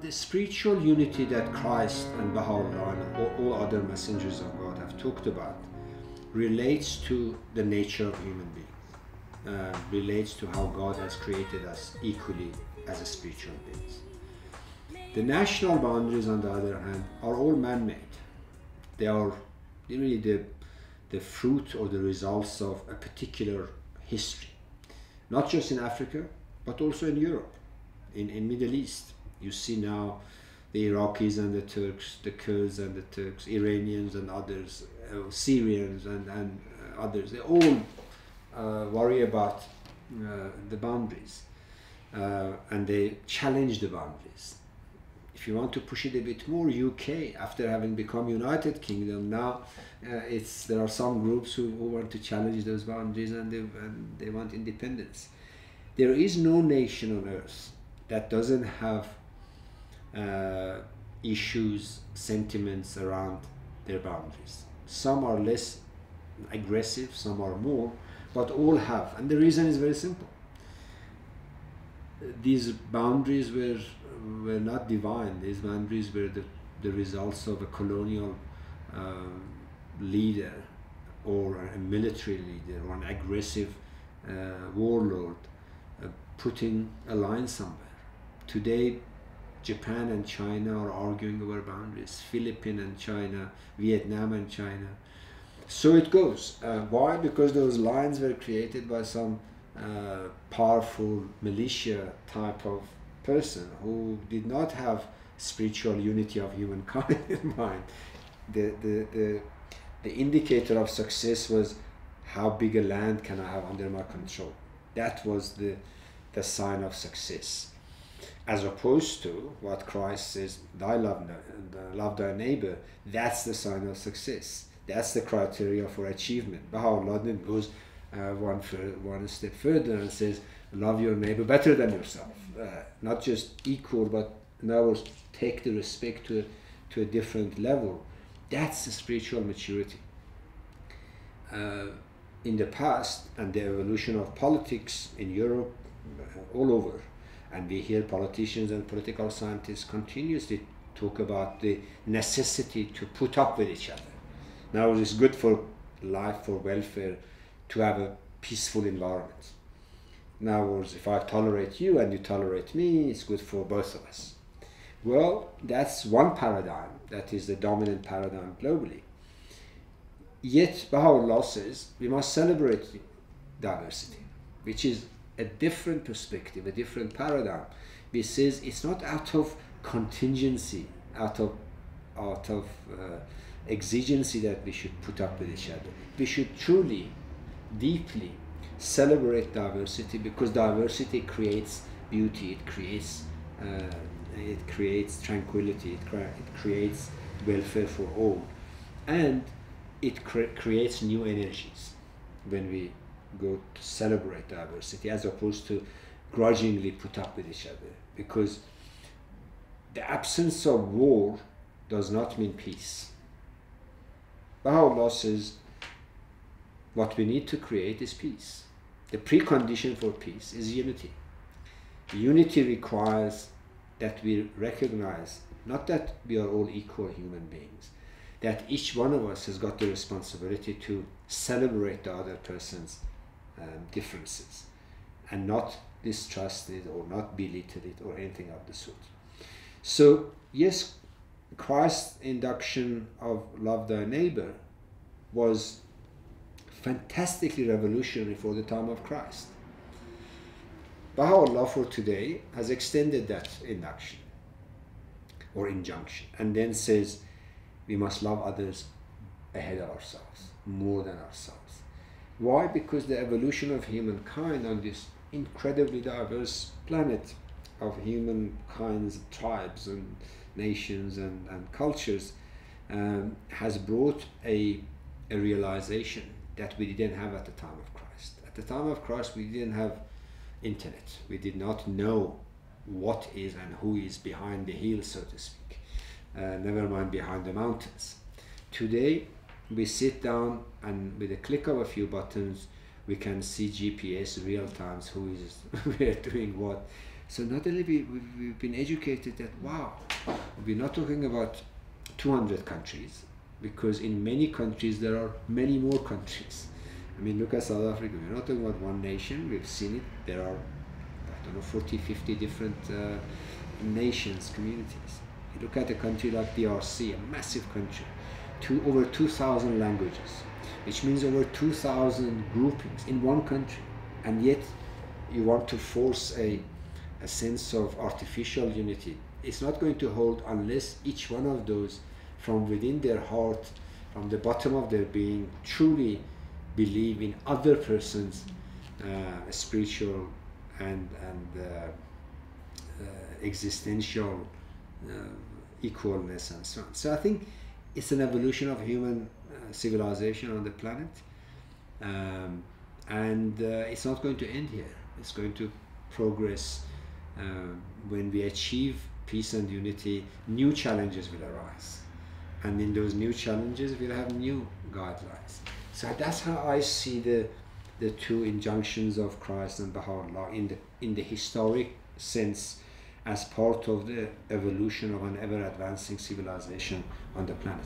the spiritual unity that Christ and Baha'u'llah and all other messengers of God have talked about relates to the nature of human beings, relates to how God has created us equally as a spiritual beings. The national boundaries, on the other hand, are all man-made. They are really the fruit or the results of a particular history, not just in Africa, but also in Europe, in Middle East. You see now the Iraqis and the Turks, the Kurds and the Turks, Iranians and others, Syrians and others. They all worry about the boundaries, and they challenge the boundaries. If you want to push it a bit more, UK, after having become United Kingdom, now there are some groups who want to challenge those boundaries, and they want independence. There is no nation on earth that doesn't have issues, sentiments around their boundaries. Some are less aggressive, some are more, but all have. And the reason is very simple. These boundaries were not divine. These boundaries were the results of a colonial leader, or a military leader, or an aggressive warlord putting a line somewhere. Today, Japan and China are arguing over boundaries, Philippines and China, Vietnam and China. So it goes. Why? Because those lines were created by some powerful militia type of person who did not have spiritual unity of humankind in mind. The indicator of success was how big a land can I have under my control. That was the sign of success, as opposed to what Christ says, love thy neighbor. That's the sign of success. That's the criteria for achievement. Baha'u'llah then goes one step further and says, love your neighbor better than yourself. Not just equal, but in other words, take the respect to a different level. That's the spiritual maturity. In the past, and the evolution of politics in Europe, all over, and we hear politicians and political scientists continuously talk about the necessity to put up with each other. Now it's good for life, for welfare, to have a peaceful environment. Now, if I tolerate you and you tolerate me, it's good for both of us. Well, that's one paradigm that is the dominant paradigm globally. Yet Baha'u'llah says we must celebrate diversity, which is a different perspective, a different paradigm. He says it's not out of contingency, out of exigency that we should put up with each other. We should truly, deeply celebrate diversity, because diversity creates beauty, it creates tranquility, it creates welfare for all, and it creates new energies when we go to celebrate diversity, as opposed to grudgingly put up with each other. Because the absence of war does not mean peace. Baha'u'llah says what we need to create is peace. The precondition for peace is unity. Unity requires that we recognize not that we are all equal human beings, that each one of us has got the responsibility to celebrate the other person's differences, and not distrust it or not belittle it or anything of the sort. So yes, Christ's induction of love thy neighbor was fantastically revolutionary for the time of Christ. Baha'u'llah for today has extended that induction or injunction, and then says we must love others ahead of ourselves, more than ourselves. Why? Because the evolution of humankind on this incredibly diverse planet of humankind's tribes and nations and cultures has brought a realization that we didn't have at the time of Christ. At the time of Christ, we didn't have internet. We did not know what is and who is behind the hill, so to speak. Never mind behind the mountains. Today, we sit down and with a click of a few buttons, we can see GPS real times, who is where doing what. So not only we've been educated that, wow, we're not talking about 200 countries, because in many countries there are many more countries. I mean, look at South Africa. We're not talking about one nation. We've seen it. There are, I don't know, 40, 50 different nations, communities. You look at a country like DRC, a massive country, over 2,000 languages, which means over 2,000 groupings in one country. And yet you want to force a sense of artificial unity. It's not going to hold unless each one of those, from within their heart, from the bottom of their being, truly believe in other person's spiritual and existential equalness and so on. So I think it's an evolution of human civilization on the planet, and it's not going to end here. It's going to progress. When we achieve peace and unity, new challenges will arise, and in those new challenges we'll have new guidelines. So that's how I see the two injunctions of Christ and Baha'u'llah in the historic sense, as part of the evolution of an ever advancing civilization on the planet.